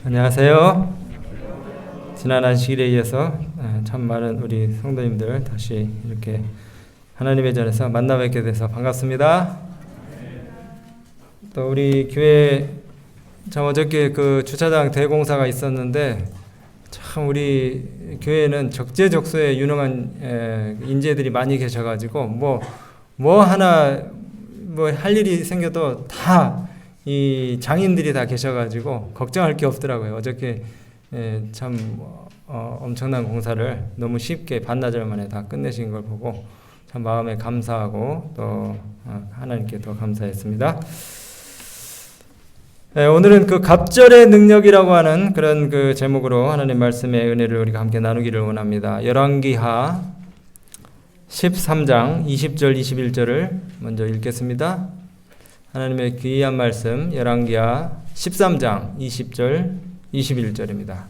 안녕하세요. 지난 안식일에 이어서 참 많은 우리 성도님들 다시 이렇게 하나님의 전에서 만나 뵙게 돼서 반갑습니다. 또 우리 교회 참 어저께 그 주차장 대공사가 있었는데 참 우리 교회는 적재적소에 유능한 인재들이 많이 계셔가지고 뭐 하나 뭐 할 일이 생겨도 다 이 장인들이 다 계셔가지고 걱정할 게 없더라고요. 어저께 참 엄청난 공사를 너무 쉽게 반나절 만에 다 끝내신 걸 보고 참 마음에 감사하고 또 하나님께 더 감사했습니다. 오늘은 그 갑절의 능력이라고 하는 그런 그 제목으로 하나님 말씀의 은혜를 우리가 함께 나누기를 원합니다. 열왕기하 13장 20절 21절을 먼저 읽겠습니다. 하나님의 귀한 말씀 열왕기하 13장 20절 21절입니다.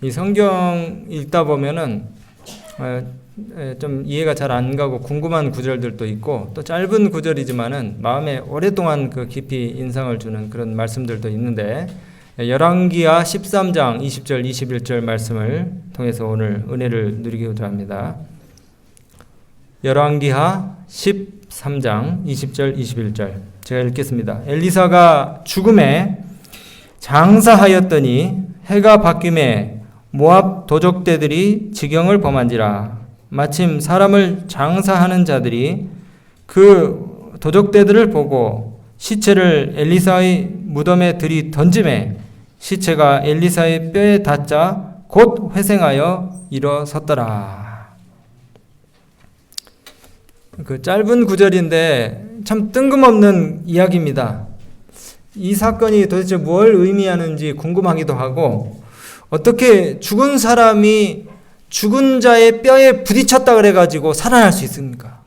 이 성경 읽다 보면은 좀 이해가 잘 안 가고 궁금한 구절들도 있고 또 짧은 구절이지만은 마음에 오랫동안 그 깊이 인상을 주는 그런 말씀들도 있는데 열왕기하 13장 20절 21절 말씀을 통해서 오늘 은혜를 누리고자 합니다. 열왕기하 13장 20절 21절 제가 읽겠습니다. 엘리사가 죽음에 장사하였더니 해가 바뀜에 모압 도적대들이 지경을 범한지라. 마침 사람을 장사하는 자들이 그 도적대들을 보고 시체를 엘리사의 무덤에 들이 던짐에 시체가 엘리사의 뼈에 닿자 곧 회생하여 일어섰더라. 그 짧은 구절인데 참 뜬금없는 이야기입니다. 이 사건이 도대체 뭘 의미하는지 궁금하기도 하고 어떻게 죽은 사람이 죽은 자의 뼈에 부딪혔다 그래가지고 살아날 수 있습니까?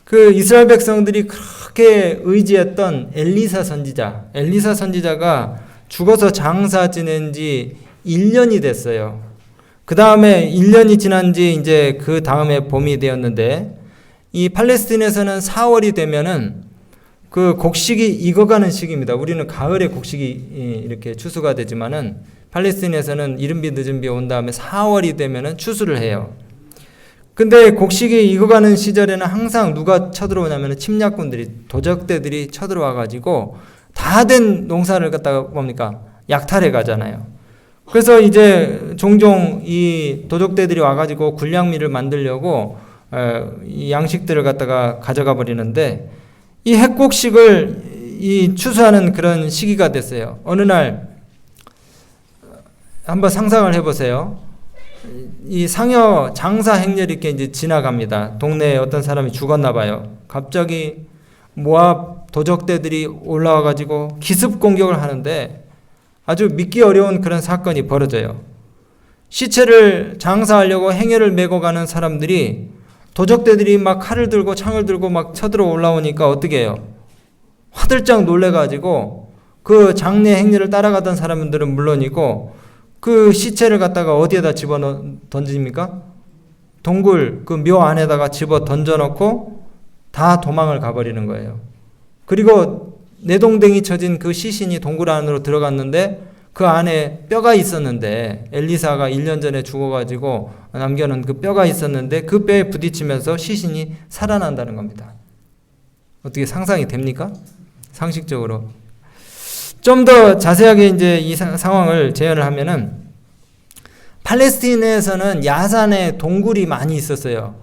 그 이스라엘 백성들이 그렇게 의지했던 엘리사 선지자가 죽어서 장사 지낸 지 1년이 됐어요. 그 다음에 1년이 지난 지 이제 그 다음에 봄이 되었는데 이 팔레스틴에서는 4월이 되면은 그 곡식이 익어가는 시기입니다. 우리는 가을에 곡식이 이렇게 추수가 되지만은 팔레스틴에서는 이른 비 늦은 비 온 다음에 4월이 되면은 추수를 해요. 근데 곡식이 익어가는 시절에는 항상 누가 쳐들어오냐면은 침략군들이 도적대들이 쳐들어와 가지고 다 된 농사를 갖다가 뭡니까? 약탈해 가잖아요. 그래서 이제 종종 이 도적대들이 와가지고 군량미를 만들려고 이 양식들을 갖다가 가져가 버리는데 이 핵곡식을 이 추수하는 그런 시기가 됐어요. 어느 날 한번 상상을 해보세요. 이 상여 장사 행렬이 이렇게 이제 지나갑니다. 동네에 어떤 사람이 죽었나 봐요. 갑자기 모압 도적대들이 올라와가지고 기습 공격을 하는데 아주 믿기 어려운 그런 사건이 벌어져요. 시체를 장사하려고 행렬을 메고 가는 사람들이 도적대들이 막 칼을 들고 창을 들고 막 쳐들어 올라오니까 어떻게 해요? 화들짝 놀래가지고 그 장례 행렬을 따라가던 사람들은 물론이고 그 시체를 갖다가 어디에다 던집니까? 동굴 그 묘 안에다가 집어 던져놓고 다 도망을 가버리는 거예요. 그리고 내동댕이 쳐진 그 시신이 동굴 안으로 들어갔는데 그 안에 뼈가 있었는데 엘리사가 1년 전에 죽어가지고 남겨놓은 그 뼈가 있었는데 그 뼈에 부딪히면서 시신이 살아난다는 겁니다. 어떻게 상상이 됩니까? 상식적으로. 좀 더 자세하게 이제 이 상황을 재현을 하면은 팔레스틴에서는 야산에 동굴이 많이 있었어요.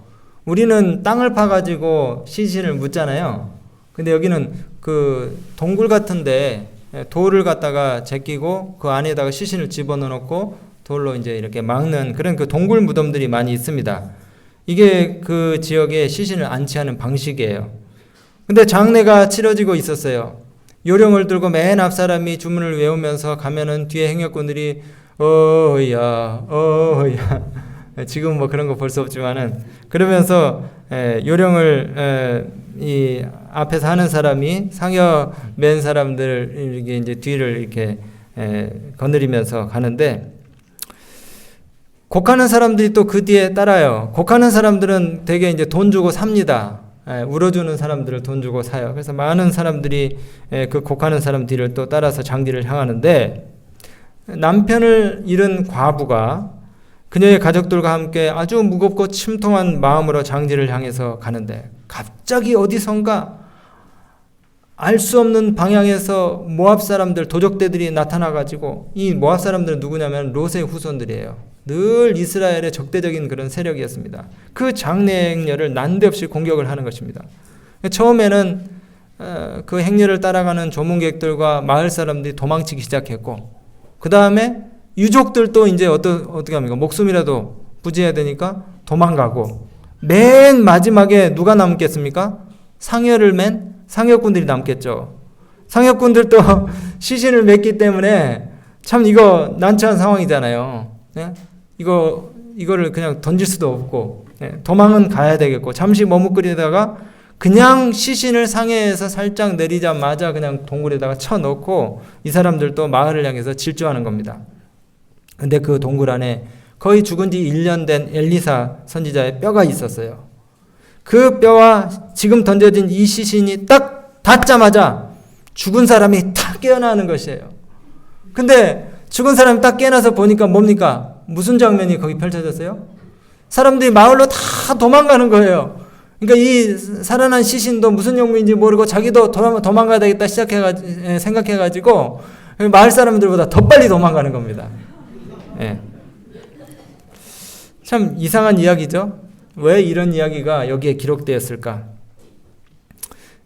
우리는 땅을 파가지고 시신을 묻잖아요. 근데 여기는 그 동굴 같은데 돌을 갖다가 제끼고 그 안에다가 시신을 집어넣고 돌로 이제 이렇게 막는 그런 그 동굴 무덤들이 많이 있습니다. 이게 그 지역의 시신을 안치하는 방식이에요. 근데 장례가 치러지고 있었어요. 요령을 들고 맨 앞 사람이 주문을 외우면서 가면은 뒤에 행역군들이 어야 지금 뭐 그런 거 볼 수 없지만은 그러면서 요령을 이 앞에서 하는 사람이 상여 맨 사람들 이게 이제 뒤를 이렇게 거느리면서 가는데 곡하는 사람들이 또 그 뒤에 따라요. 곡하는 사람들은 되게 이제 돈 주고 삽니다. 울어주는 사람들을 돈 주고 사요. 그래서 많은 사람들이 그 곡하는 사람 뒤를 또 따라서 장지를 향하는데, 남편을 잃은 과부가 그녀의 가족들과 함께 아주 무겁고 침통한 마음으로 장지를 향해서 가는데, 갑자기 어디선가 알 수 없는 방향에서 모압 사람들, 도적대들이 나타나가지고, 이 모압 사람들은 누구냐면 롯의 후손들이에요. 늘 이스라엘의 적대적인 그런 세력이었습니다. 그 장래 행렬을 난데없이 공격을 하는 것입니다. 처음에는 그 행렬을 따라가는 조문객들과 마을 사람들이 도망치기 시작했고, 그 다음에 유족들도 이제 어떻게 합니까? 목숨이라도 부지해야 되니까 도망가고, 맨 마지막에 누가 남겠습니까? 상여를 맨 상여꾼들이 남겠죠. 상여꾼들도 시신을 맺기 때문에 참 이거 난처한 상황이잖아요. 네? 이거를 그냥 던질 수도 없고, 도망은 가야 되겠고, 잠시 머뭇거리다가 그냥 시신을 상해에서 살짝 내리자마자 그냥 동굴에다가 쳐넣고 이 사람들도 마을을 향해서 질주하는 겁니다. 근데 그 동굴 안에 거의 죽은 지 1년 된 엘리사 선지자의 뼈가 있었어요. 그 뼈와 지금 던져진 이 시신이 딱 닿자마자 죽은 사람이 탁 깨어나는 것이에요. 근데 죽은 사람이 딱 깨어나서 보니까 뭡니까? 무슨 장면이 거기 펼쳐졌어요? 사람들이 마을로 다 도망가는 거예요. 그러니까 이 살아난 시신도 무슨 용무인지 모르고 자기도 도망가야 되겠다 생각해가지고 마을 사람들보다 더 빨리 도망가는 겁니다. 예. 참 이상한 이야기죠. 왜 이런 이야기가 여기에 기록되었을까?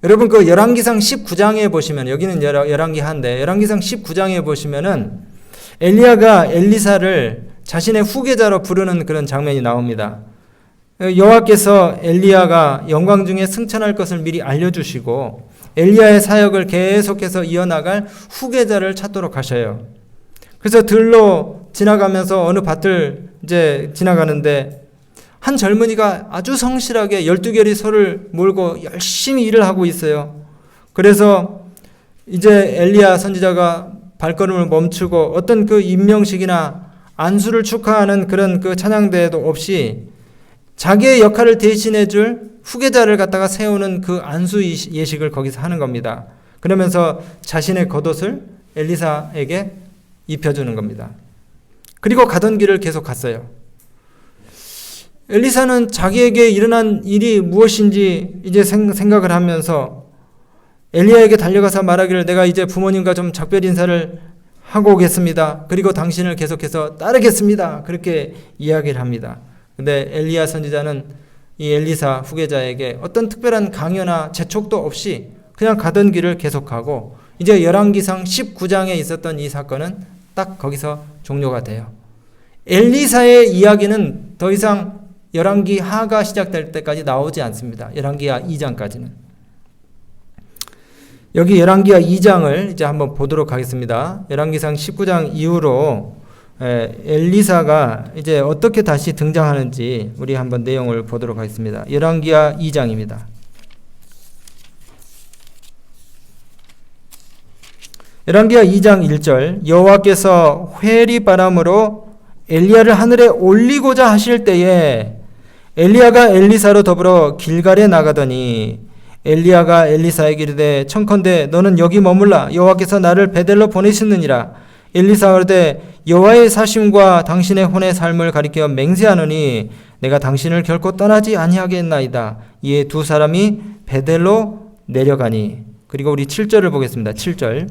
여러분 그 열왕기상 19장에 보시면, 여기는 열왕기 하인데 열왕기상 19장에 보시면은 엘리야가 엘리사를 자신의 후계자로 부르는 그런 장면이 나옵니다. 여호와께서 엘리야가 영광 중에 승천할 것을 미리 알려주시고 엘리야의 사역을 계속해서 이어나갈 후계자를 찾도록 하셔요. 그래서 들로 지나가면서 어느 밭을 이제 지나가는데 한 젊은이가 아주 성실하게 12개리 소를 몰고 열심히 일을 하고 있어요. 그래서 이제 엘리야 선지자가 발걸음을 멈추고 어떤 그 임명식이나 안수를 축하하는 그런 그 찬양대회도 없이 자기의 역할을 대신해 줄 후계자를 갖다가 세우는 그 안수 예식을 거기서 하는 겁니다. 그러면서 자신의 겉옷을 엘리사에게 입혀주는 겁니다. 그리고 가던 길을 계속 갔어요. 엘리사는 자기에게 일어난 일이 무엇인지 이제 생각을 하면서 엘리야에게 달려가서 말하기를, 내가 이제 부모님과 좀 작별 인사를 하고 오겠습니다. 그리고 당신을 계속해서 따르겠습니다. 그렇게 이야기를 합니다. 근데 엘리야 선지자는 이 엘리사 후계자에게 어떤 특별한 강요나 재촉도 없이 그냥 가던 길을 계속하고, 이제 열왕기상 19장에 있었던 이 사건은 딱 거기서 종료가 돼요. 엘리사의 이야기는 더 이상 열왕기 하가 시작될 때까지 나오지 않습니다. 열왕기하 2장까지는. 여기 열왕기하 2장을 이제 한번 보도록 하겠습니다. 열왕기상 19장 이후로 엘리사가 이제 어떻게 다시 등장하는지 우리 한번 내용을 보도록 하겠습니다. 열왕기하 2장입니다. 열왕기하 2장 1절, 여호와께서 회리 바람으로 엘리야를 하늘에 올리고자 하실 때에 엘리야가 엘리사로 더불어 길갈에 나가더니 엘리야가 엘리사에게 이르되, 청컨대 너는 여기 머물라. 여호와께서 나를 베델로 보내셨느니라. 엘리사가 이르되, 여호와의 사심과 당신의 혼의 삶을 가리켜 맹세하노니 내가 당신을 결코 떠나지 아니하겠나이다. 이에 두 사람이 베델로 내려가니. 그리고 우리 7절을 보겠습니다. 7절,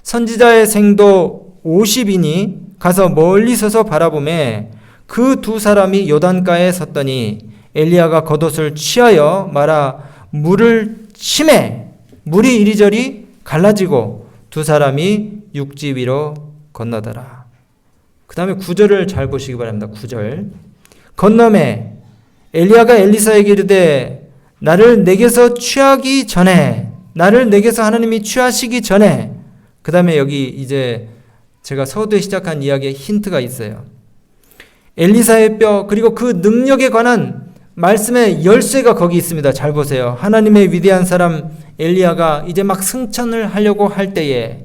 선지자의 생도 50인이 가서 멀리 서서 바라보매 그 두 사람이 요단가에 섰더니 엘리야가 겉옷을 취하여 말아 물을 치매 물이 이리저리 갈라지고 두 사람이 육지 위로 건너더라. 그 다음에 9절을 잘 보시기 바랍니다. 9절, 건너매 엘리야가 엘리사에게 이르되, 나를 내게서 취하기 전에, 나를 내게서 하나님이 취하시기 전에. 그 다음에 여기 이제 제가 서두에 시작한 이야기에 힌트가 있어요. 엘리사의 뼈, 그리고 그 능력에 관한 말씀의 열쇠가 거기 있습니다. 잘 보세요. 하나님의 위대한 사람 엘리야가 이제 막 승천을 하려고 할 때에,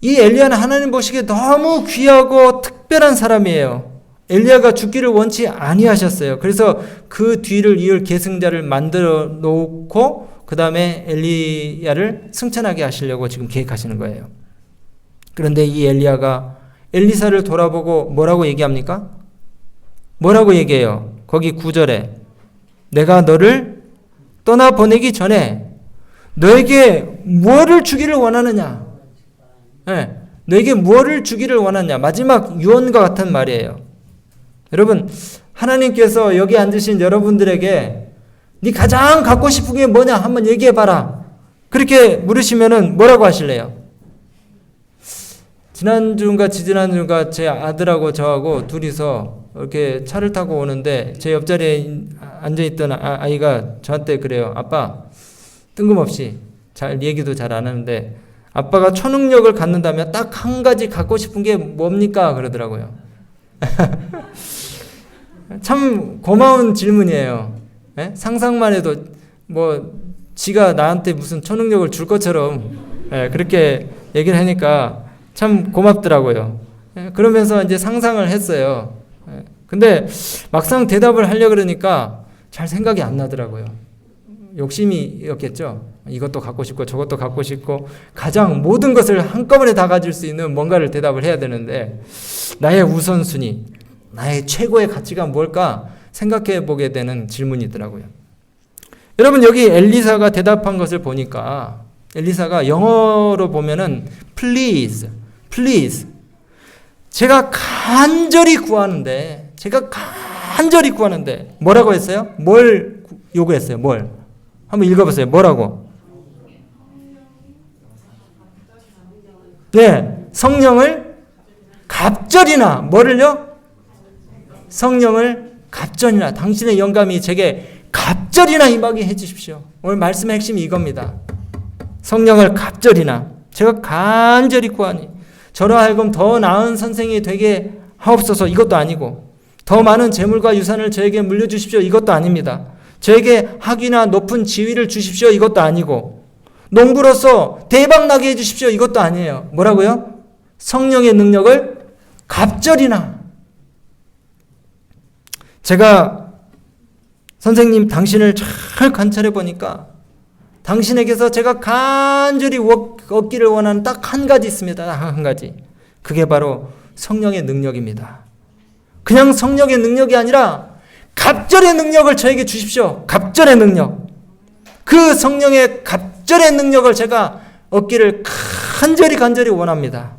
이 엘리야는 하나님 보시기에 너무 귀하고 특별한 사람이에요. 엘리야가 죽기를 원치 아니하셨어요. 그래서 그 뒤를 이을 계승자를 만들어 놓고 그 다음에 엘리야를 승천하게 하시려고 지금 계획하시는 거예요. 그런데 이 엘리야가 엘리사를 돌아보고 뭐라고 얘기합니까? 뭐라고 얘기해요? 거기 9절에 내가 너를 떠나보내기 전에 너에게 무엇을 주기를 원하느냐? 네, 너에게 무엇을 주기를 원하느냐? 마지막 유언과 같은 말이에요. 여러분, 하나님께서 여기 앉으신 여러분들에게 네 가장 갖고 싶은 게 뭐냐? 한번 얘기해봐라. 그렇게 물으시면은 뭐라고 하실래요? 지난주인가 지지난주인가 제 아들하고 저하고 둘이서 이렇게 차를 타고 오는데 제 옆자리에 앉아있던 아이가 저한테 그래요. 아빠, 뜬금없이 잘 얘기도 잘 안 하는데 아빠가 초능력을 갖는다면 딱 한 가지 갖고 싶은 게 뭡니까? 그러더라고요. 참 고마운 질문이에요. 네? 상상만 해도 뭐 지가 나한테 무슨 초능력을 줄 것처럼 그렇게 얘기를 하니까 참 고맙더라고요. 그러면서 이제 상상을 했어요. 근데 막상 대답을 하려고 그러니까 잘 생각이 안 나더라고요. 욕심이었겠죠. 이것도 갖고 싶고 저것도 갖고 싶고 가장 모든 것을 한꺼번에 다 가질 수 있는 뭔가를 대답을 해야 되는데 나의 우선순위, 나의 최고의 가치가 뭘까 생각해 보게 되는 질문이더라고요. 여러분, 여기 엘리사가 대답한 것을 보니까 엘리사가 영어로 보면은 please 제가 간절히 구하는데 뭐라고 했어요? 뭘 요구했어요? 뭘? 한번 읽어보세요. 뭐라고? 네, 성령을 갑절이나 뭐를요? 성령을 갑절이나 당신의 영감이 제게 갑절이나 임하게 해주십시오. 오늘 말씀의 핵심이 이겁니다. 성령을 갑절이나 제가 간절히 구하니 저로 하여금 더 나은 선생이 되게 하옵소서. 이것도 아니고 더 많은 재물과 유산을 저에게 물려주십시오. 이것도 아닙니다. 저에게 학위나 높은 지위를 주십시오. 이것도 아니고 농부로서 대박나게 해주십시오. 이것도 아니에요. 뭐라고요? 성령의 능력을 갑절이나. 제가 선생님 당신을 잘 관찰해 보니까 당신에게서 제가 간절히 얻기를 원하는 딱 한 가지 있습니다. 딱 한 가지. 그게 바로 성령의 능력입니다. 그냥 성령의 능력이 아니라 갑절의 능력을 저에게 주십시오. 갑절의 능력. 그 성령의 갑절의 능력을 제가 얻기를 간절히 원합니다.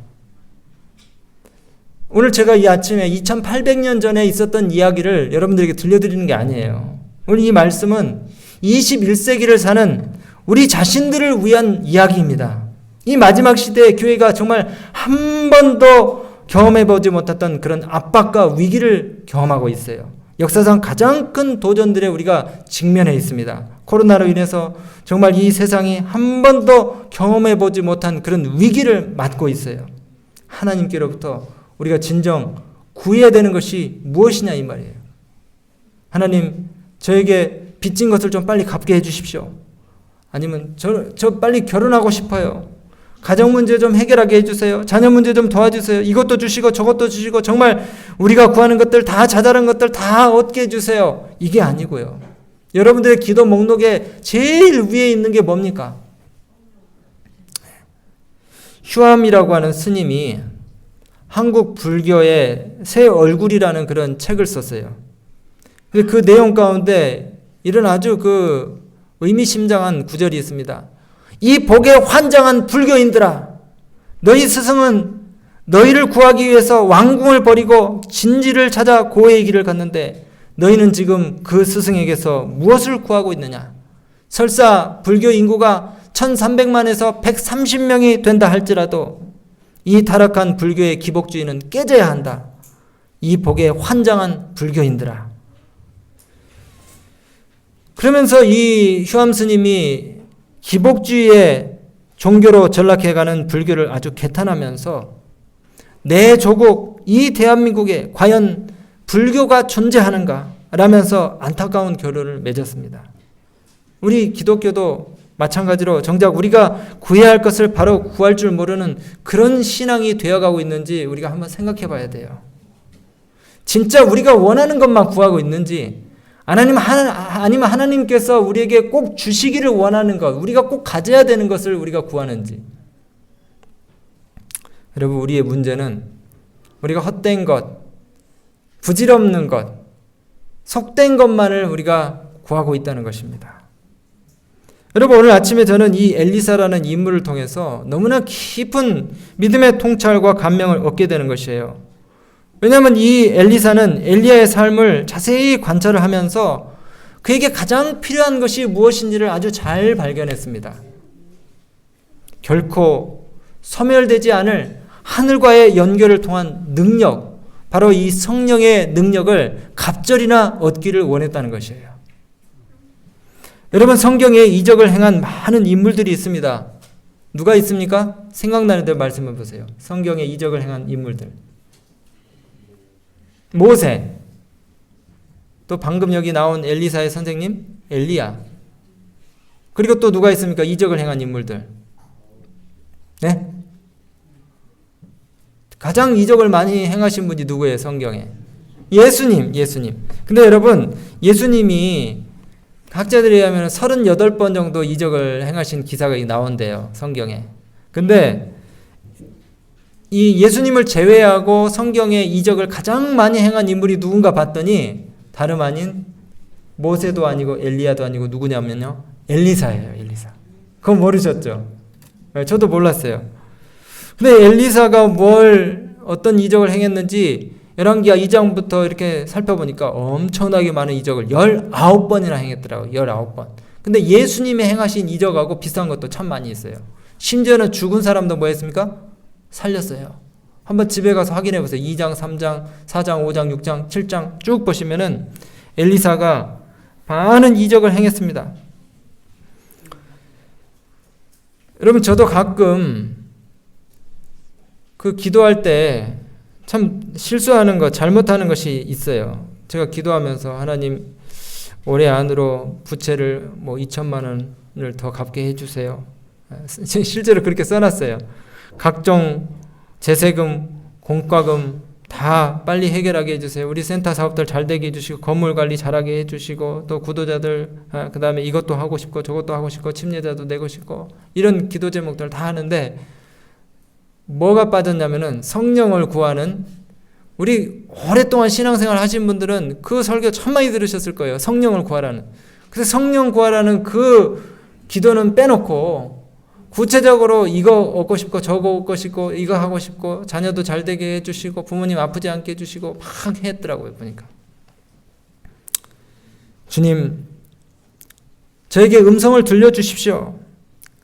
오늘 제가 이 아침에 2800년 전에 있었던 이야기를 여러분들에게 들려드리는 게 아니에요. 오늘 이 말씀은 21세기를 사는 우리 자신들을 위한 이야기입니다. 이 마지막 시대의 교회가 정말 한 번도 경험해보지 못했던 그런 압박과 위기를 경험하고 있어요. 역사상 가장 큰 도전들에 우리가 직면해 있습니다. 코로나로 인해서 정말 이 세상이 한 번도 경험해보지 못한 그런 위기를 맞고 있어요. 하나님께로부터 우리가 진정 구해야 되는 것이 무엇이냐 이 말이에요. 하나님, 저에게 빚진 것을 좀 빨리 갚게 해주십시오. 아니면 저 빨리 결혼하고 싶어요. 가정 문제 좀 해결하게 해주세요. 자녀 문제 좀 도와주세요. 이것도 주시고 저것도 주시고 정말 우리가 구하는 것들 다 자잘한 것들 다 얻게 해주세요. 이게 아니고요. 여러분들의 기도 목록에 제일 위에 있는 게 뭡니까? 휴암이라고 하는 스님이 한국 불교의 새 얼굴이라는 그런 책을 썼어요. 그 내용 가운데 이런 아주 의미심장한 구절이 있습니다. 이 복에 환장한 불교인들아, 너희 스승은 너희를 구하기 위해서 왕궁을 버리고 진지를 찾아 고해의 길을 갔는데 너희는 지금 그 스승에게서 무엇을 구하고 있느냐? 설사 불교 인구가 1300만에서 130명이 된다 할지라도 이 타락한 불교의 기복주의는 깨져야 한다. 이 복에 환장한 불교인들아. 그러면서 이 휴암 스님이 기복주의의 종교로 전락해가는 불교를 아주 개탄하면서 내 조국 이 대한민국에 과연 불교가 존재하는가 라면서 안타까운 결론을 맺었습니다. 우리 기독교도 마찬가지로 정작 우리가 구해야 할 것을 바로 구할 줄 모르는 그런 신앙이 되어가고 있는지 우리가 한번 생각해 봐야 돼요. 진짜 우리가 원하는 것만 구하고 있는지, 아니면 하나님께서 우리에게 꼭 주시기를 원하는 것, 우리가 꼭 가져야 되는 것을 우리가 구하는지. 여러분, 우리의 문제는 우리가 헛된 것, 부질없는 것, 속된 것만을 우리가 구하고 있다는 것입니다. 여러분, 오늘 아침에 저는 이 엘리사라는 인물을 통해서 너무나 깊은 믿음의 통찰과 감명을 얻게 되는 것이에요. 왜냐하면 이 엘리사는 엘리야의 삶을 자세히 관찰을 하면서 그에게 가장 필요한 것이 무엇인지를 아주 잘 발견했습니다. 결코 소멸되지 않을 하늘과의 연결을 통한 능력, 바로 이 성령의 능력을 갑절이나 얻기를 원했다는 것이에요. 여러분, 성경에 이적을 행한 많은 인물들이 있습니다. 누가 있습니까? 생각나는 대로 말씀해 보세요. 성경에 이적을 행한 인물들. 모세, 또 방금 여기 나온 엘리사의 선생님 엘리야, 그리고 또 누가 있습니까? 이적을 행한 인물들. 네? 가장 이적을 많이 행하신 분이 누구예요? 성경에 예수님. 근데 여러분, 예수님이 학자들에 의하면 38번 정도 이적을 행하신 기사가 나온대요, 성경에. 근데 이 예수님을 제외하고 성경에 이적을 가장 많이 행한 인물이 누군가 봤더니 다름 아닌 모세도 아니고 엘리야도 아니고 누구냐면요, 엘리사예요. 엘리사. 그건 모르셨죠? 저도 몰랐어요. 근데 엘리사가 어떤 이적을 행했는지 열왕기하 2장부터 이렇게 살펴보니까 엄청나게 많은 이적을 19번이나 행했더라고요. 19번. 근데 예수님이 행하신 이적하고 비슷한 것도 참 많이 있어요. 심지어는 죽은 사람도 뭐 했습니까? 살렸어요. 한번 집에 가서 확인해 보세요. 2장, 3장, 4장, 5장, 6장, 7장 쭉 보시면은 엘리사가 많은 이적을 행했습니다. 여러분, 저도 가끔 그 기도할 때 참 실수하는 것, 잘못하는 것이 있어요. 제가 기도하면서 하나님, 올해 안으로 부채를 2천만 원을 더 갚게 해주세요. 실제로 그렇게 써놨어요. 각종 제세금, 공과금 다 빨리 해결하게 해주세요. 우리 센터 사업들 잘 되게 해주시고, 건물 관리 잘하게 해주시고, 또 구도자들, 그 다음에 이것도 하고 싶고 저것도 하고 싶고 침례자도 내고 싶고, 이런 기도 제목들 다 하는데 뭐가 빠졌냐면은 성령을 구하는, 우리 오랫동안 신앙생활 하신 분들은 그 설교 참 많이 들으셨을 거예요. 성령을 구하라는. 그래서 성령 구하라는 그 기도는 빼놓고 구체적으로 이거 얻고 싶고 저거 얻고 싶고 이거 하고 싶고 자녀도 잘 되게 해주시고 부모님 아프지 않게 해주시고 막 했더라고요. 보니까 주님, 저에게 음성을 들려주십시오.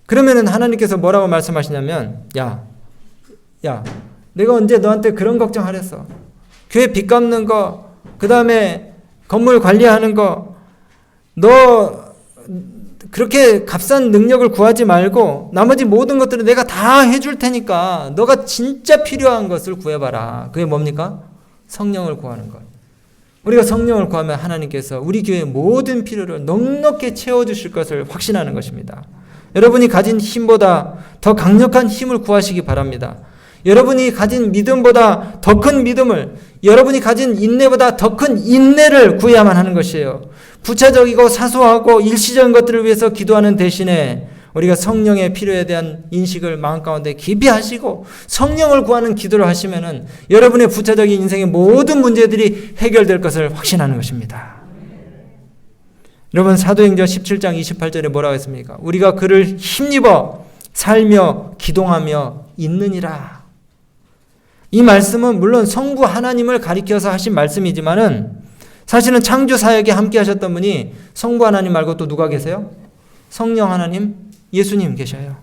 그러면은 하나님께서 뭐라고 말씀하시냐면, 야, 내가 언제 너한테 그런 걱정하랬어. 교회 빚 갚는 거, 그 다음에 건물 관리하는 거, 너 그렇게 값싼 능력을 구하지 말고 나머지 모든 것들은 내가 다 해줄 테니까 너가 진짜 필요한 것을 구해봐라. 그게 뭡니까? 성령을 구하는 것. 우리가 성령을 구하면 하나님께서 우리 교회의 모든 필요를 넉넉히 채워주실 것을 확신하는 것입니다. 여러분이 가진 힘보다 더 강력한 힘을 구하시기 바랍니다. 여러분이 가진 믿음보다 더 큰 믿음을, 여러분이 가진 인내보다 더 큰 인내를 구해야만 하는 것이에요. 부차적이고 사소하고 일시적인 것들을 위해서 기도하는 대신에 우리가 성령의 필요에 대한 인식을 마음 가운데 깊이 하시고 성령을 구하는 기도를 하시면은 여러분의 부차적인 인생의 모든 문제들이 해결될 것을 확신하는 것입니다. 여러분, 사도행전 17장 28절에 뭐라고 했습니까? 우리가 그를 힘입어 살며 기동하며 있느니라. 이 말씀은 물론 성부 하나님을 가리켜서 하신 말씀이지만은 사실은 창조 사역에 함께 하셨던 분이 성부 하나님 말고 또 누가 계세요? 성령 하나님, 예수님 계셔요.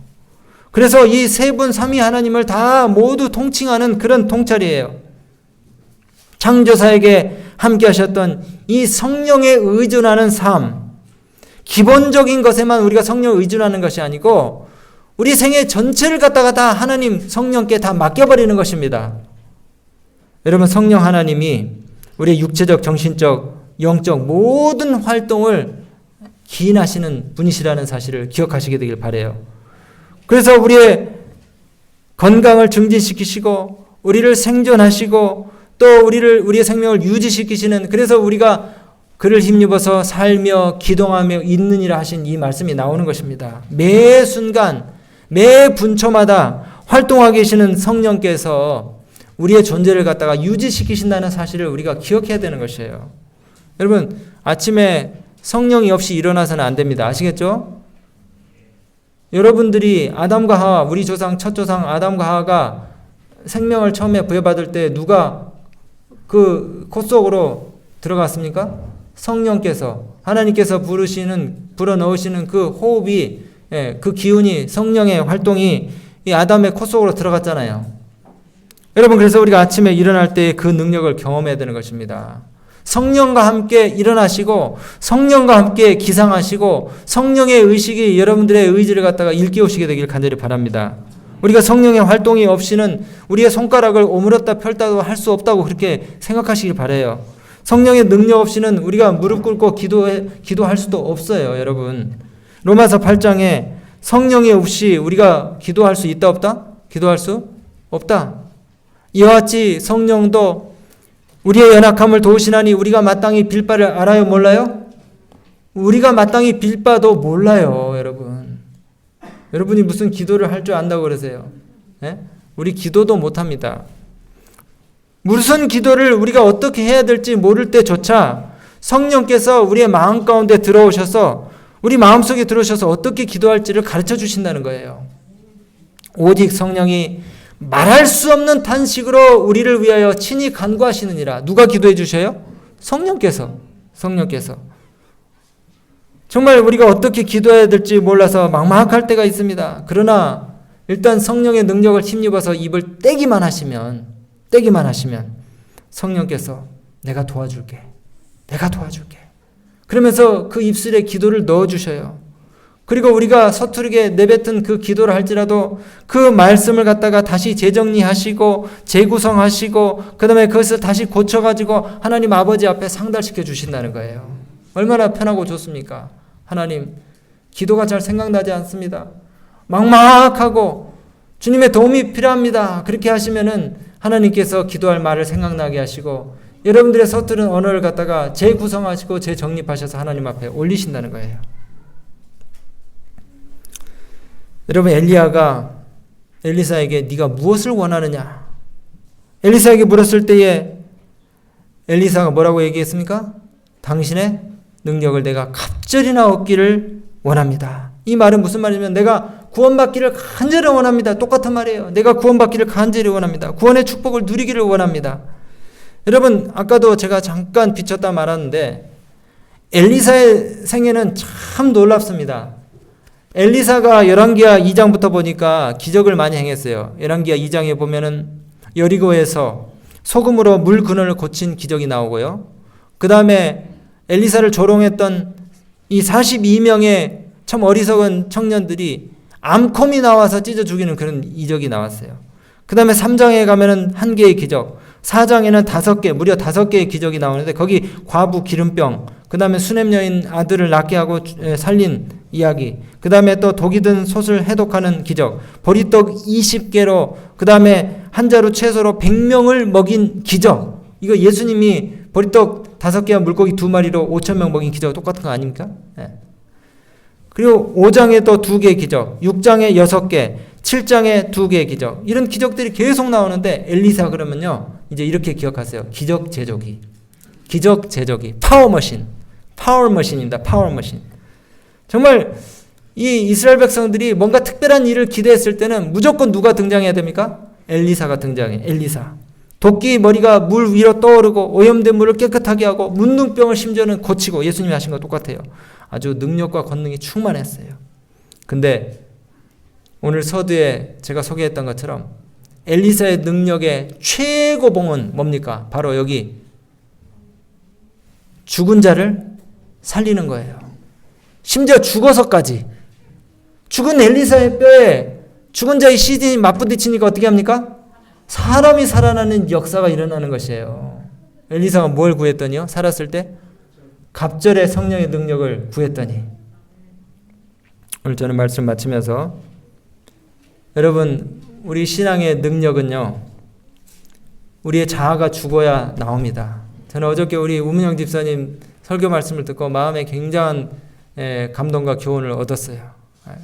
그래서 이 세 분 삼위 하나님을 다 모두 통칭하는 그런 통찰이에요. 창조 사역에 함께 하셨던 이 성령에 의존하는 삶, 기본적인 것에만 우리가 성령을 의존하는 것이 아니고 우리 생애 전체를 갖다가 다 하나님 성령께 다 맡겨버리는 것입니다. 여러분, 성령 하나님이 우리의 육체적, 정신적, 영적 모든 활동을 기인하시는 분이시라는 사실을 기억하시게 되길 바라요. 그래서 우리의 건강을 증진시키시고 우리를 생존하시고 또 우리의 생명을 유지시키시는, 그래서 우리가 그를 힘입어서 살며 기동하며 있느니라 하신 이 말씀이 나오는 것입니다. 매 순간 매 분초마다 활동하고 계시는 성령께서 우리의 존재를 갖다가 유지시키신다는 사실을 우리가 기억해야 되는 것이에요. 여러분, 아침에 성령이 없이 일어나서는 안 됩니다. 아시겠죠? 여러분들이 아담과 하와, 우리 조상 첫 조상 아담과 하와가 생명을 처음에 부여받을 때 누가 그 코 속으로 들어갔습니까? 성령께서, 하나님께서 불어 넣으시는 그 호흡이, 그 기운이, 성령의 활동이 이 아담의 코 속으로 들어갔잖아요. 여러분, 그래서 우리가 아침에 일어날 때 그 능력을 경험해야 되는 것입니다. 성령과 함께 일어나시고 성령과 함께 기상하시고 성령의 의식이 여러분들의 의지를 갖다가 일깨우시게 되길 간절히 바랍니다. 우리가 성령의 활동이 없이는 우리의 손가락을 오므렸다 펼다도 할 수 없다고 그렇게 생각하시길 바라요. 성령의 능력 없이는 우리가 무릎 꿇고 기도할 수도 없어요, 여러분. 로마서 8장에 성령이 없이 우리가 기도할 수 있다 없다? 기도할 수 없다. 이와 같이 성령도 우리의 연약함을 도우시나니 우리가 마땅히 빌 바를 알아요, 몰라요? 우리가 마땅히 빌 바도 몰라요, 여러분. 여러분이 무슨 기도를 할 줄 안다고 그러세요? 네? 우리 기도도 못합니다. 무슨 기도를 우리가 어떻게 해야 될지 모를 때조차 성령께서 우리의 마음 가운데 들어오셔서 우리 마음속에 들어오셔서 어떻게 기도할지를 가르쳐 주신다는 거예요. 오직 성령이 말할 수 없는 탄식으로 우리를 위하여 친히 간구하시느니라. 누가 기도해 주셔요? 성령께서. 정말 우리가 어떻게 기도해야 될지 몰라서 막막할 때가 있습니다. 그러나 일단 성령의 능력을 힘입어서 입을 떼기만 하시면 성령께서 내가 도와줄게. 그러면서 그 입술에 기도를 넣어주셔요. 그리고 우리가 서투르게 내뱉은 그 기도를 할지라도 그 말씀을 갖다가 다시 재정리하시고 재구성하시고 그 다음에 그것을 다시 고쳐가지고 하나님 아버지 앞에 상달시켜 주신다는 거예요. 얼마나 편하고 좋습니까? 하나님, 기도가 잘 생각나지 않습니다. 막막하고 주님의 도움이 필요합니다. 그렇게 하시면은 하나님께서 기도할 말을 생각나게 하시고 여러분들의 서투른 언어를 갖다가 재구성하시고 재정립하셔서 하나님 앞에 올리신다는 거예요. 여러분, 엘리야가 엘리사에게 네가 무엇을 원하느냐? 엘리사에게 물었을 때에 엘리사가 뭐라고 얘기했습니까? 당신의 능력을 내가 갑절이나 얻기를 원합니다. 이 말은 무슨 말이냐면 내가 구원받기를 간절히 원합니다. 똑같은 말이에요. 내가 구원받기를 간절히 원합니다. 구원의 축복을 누리기를 원합니다. 여러분, 아까도 제가 잠깐 비쳤다 말았는데 엘리사의 생애는 참 놀랍습니다. 엘리사가 열왕기하 2장부터 보니까 기적을 많이 행했어요. 열왕기하 2장에 보면은 여리고에서 소금으로 물 근원을 고친 기적이 나오고요. 그 다음에 엘리사를 조롱했던 이 42명의 참 어리석은 청년들이 암콤이 나와서 찢어 죽이는 그런 이적이 나왔어요. 그 다음에 3장에 가면은 1개의 기적, 4장에는 5개, 무려 5개의 기적이 나오는데 거기 과부 기름병, 그 다음에 수냄 여인 아들을 낳게 하고 살린 이야기, 그 다음에 또 독이 든 솥을 해독하는 기적, 보리떡 20개로, 그 다음에 한 자루 채소로 100명을 먹인 기적. 이거 예수님이 보리떡 5개와 물고기 2마리로 5,000명 먹인 기적 똑같은 거 아닙니까? 네. 그리고 5장에 또 2개의 기적, 6장에 6개, 7장에 2개의 기적. 이런 기적들이 계속 나오는데 엘리사 그러면요, 이제 이렇게 기억하세요. 기적 제조기. 파워머신입니다. 파워머신. 정말 이 이스라엘 백성들이 뭔가 특별한 일을 기대했을 때는 무조건 누가 등장해야 됩니까? 엘리사가 등장해. 엘리사. 도끼 머리가 물 위로 떠오르고 오염된 물을 깨끗하게 하고 문둥병을 심지어는 고치고 예수님이 하신 거 똑같아요. 아주 능력과 권능이 충만했어요. 근데 오늘 서두에 제가 소개했던 것처럼 엘리사의 능력의 최고봉은 뭡니까? 바로 여기 죽은 자를 살리는 거예요. 심지어 죽어서까지. 죽은 엘리사의 뼈에 죽은 자의 시신이 맞부딪히니까 어떻게 합니까? 사람이 살아나는 역사가 일어나는 것이에요. 엘리사가 뭘 구했더니요? 살았을 때 갑절의 성령의 능력을 구했더니. 오늘 저는 말씀 마치면서 여러분, 우리 신앙의 능력은요, 우리의 자아가 죽어야 나옵니다. 저는 어저께 우리 우문영 집사님 설교 말씀을 듣고 마음에 굉장한 감동과 교훈을 얻었어요.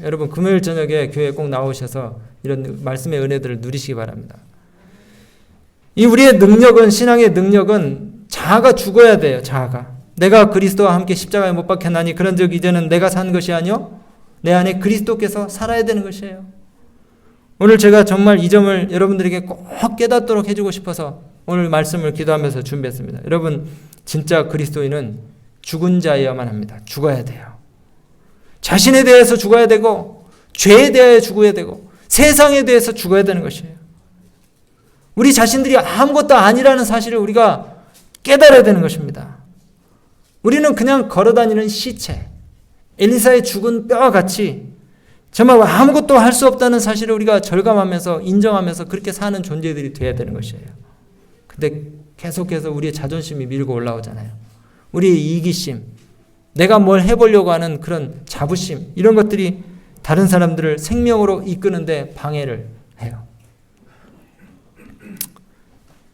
여러분 금요일 저녁에 교회에 꼭 나오셔서 이런 말씀의 은혜들을 누리시기 바랍니다. 이 우리의 능력은, 신앙의 능력은 자아가 죽어야 돼요. 자아가. 내가 그리스도와 함께 십자가에 못 박혔나니 그런즉 이제는 내가 산 것이 아니요 내 안에 그리스도께서 살아야 되는 것이에요. 오늘 제가 정말 이 점을 여러분들에게 꼭 깨닫도록 해주고 싶어서 오늘 말씀을 기도하면서 준비했습니다. 여러분 진짜 그리스도인은 죽은 자여야만 합니다. 죽어야 돼요. 자신에 대해서 죽어야 되고 죄에 대하여 죽어야 되고 세상에 대해서 죽어야 되는 것이에요. 우리 자신들이 아무것도 아니라는 사실을 우리가 깨달아야 되는 것입니다. 우리는 그냥 걸어다니는 시체, 엘리사의 죽은 뼈와 같이 정말 아무것도 할 수 없다는 사실을 우리가 절감하면서 인정하면서 그렇게 사는 존재들이 되어야 되는 것이에요. 근데 계속해서 우리의 자존심이 밀고 올라오잖아요. 우리의 이기심, 내가 뭘 해보려고 하는 그런 자부심, 이런 것들이 다른 사람들을 생명으로 이끄는데 방해를 해요.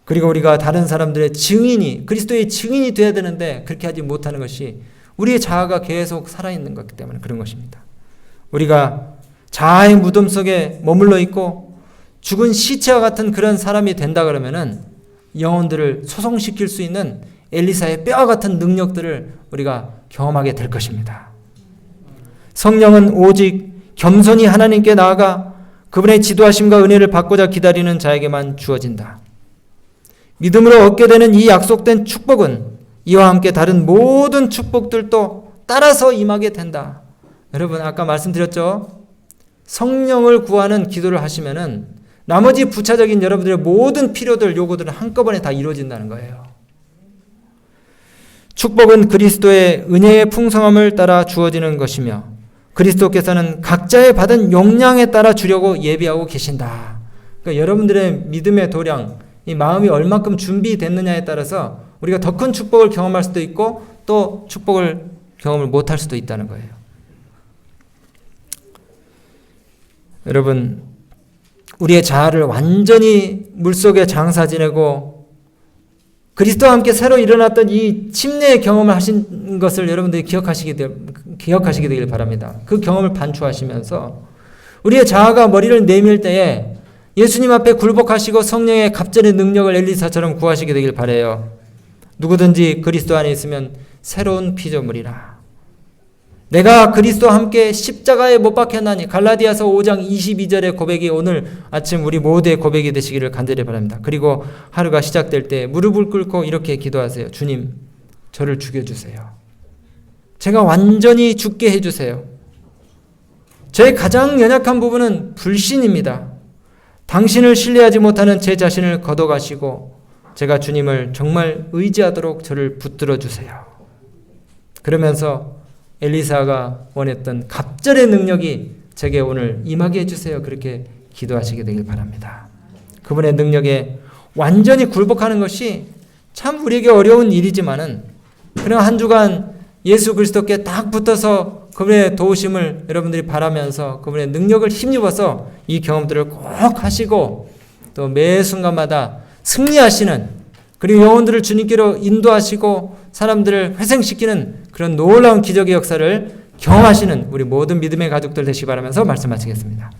그리고 우리가 다른 사람들의 증인이, 그리스도의 증인이 되어야 되는데 그렇게 하지 못하는 것이 우리의 자아가 계속 살아있는 것이기 때문에 그런 것입니다. 우리가 자아의 무덤 속에 머물러 있고 죽은 시체와 같은 그런 사람이 된다 그러면은 영혼들을 소송시킬 수 있는 엘리사의 뼈와 같은 능력들을 우리가 경험하게 될 것입니다. 성령은 오직 겸손히 하나님께 나아가 그분의 지도하심과 은혜를 받고자 기다리는 자에게만 주어진다. 믿음으로 얻게 되는 이 약속된 축복은 이와 함께 다른 모든 축복들도 따라서 임하게 된다. 여러분 아까 말씀드렸죠? 성령을 구하는 기도를 하시면은 나머지 부차적인 여러분들의 모든 필요들, 요구들은 한꺼번에 다 이루어진다는 거예요. 축복은 그리스도의 은혜의 풍성함을 따라 주어지는 것이며 그리스도께서는 각자의 받은 용량에 따라 주려고 예비하고 계신다. 그러니까 여러분들의 믿음의 도량, 이 마음이 얼만큼 준비됐느냐에 따라서 우리가 더 큰 축복을 경험할 수도 있고 또 축복을 경험을 못할 수도 있다는 거예요. 여러분 우리의 자아를 완전히 물속에 장사 지내고 그리스도와 함께 새로 일어났던 이 침례의 경험을 하신 것을 여러분들이 기억하시게 되길 바랍니다. 그 경험을 반추하시면서 우리의 자아가 머리를 내밀 때에 예수님 앞에 굴복하시고 성령의 갑절의 능력을 엘리사처럼 구하시게 되길 바라요. 누구든지 그리스도 안에 있으면 새로운 피조물이라. 내가 그리스도와 함께 십자가에 못 박혔나니 갈라디아서 5장 22절의 고백이 오늘 아침 우리 모두의 고백이 되시기를 간절히 바랍니다. 그리고 하루가 시작될 때 무릎을 꿇고 이렇게 기도하세요. 주님, 저를 죽여주세요. 제가 완전히 죽게 해주세요. 제 가장 연약한 부분은 불신입니다. 당신을 신뢰하지 못하는 제 자신을 걷어가시고 제가 주님을 정말 의지하도록 저를 붙들어 주세요. 그러면서 엘리사가 원했던 갑절의 능력이 제게 오늘 임하게 해주세요. 그렇게 기도하시게 되길 바랍니다. 그분의 능력에 완전히 굴복하는 것이 참 우리에게 어려운 일이지만은 그냥 한 주간 예수 그리스도께 딱 붙어서 그분의 도우심을 여러분들이 바라면서 그분의 능력을 힘입어서 이 경험들을 꼭 하시고 또 매 순간마다 승리하시는, 그리고 영혼들을 주님께로 인도하시고 사람들을 회생시키는 그런 놀라운 기적의 역사를 경험하시는 우리 모든 믿음의 가족들 되시기 바라면서 말씀 마치겠습니다.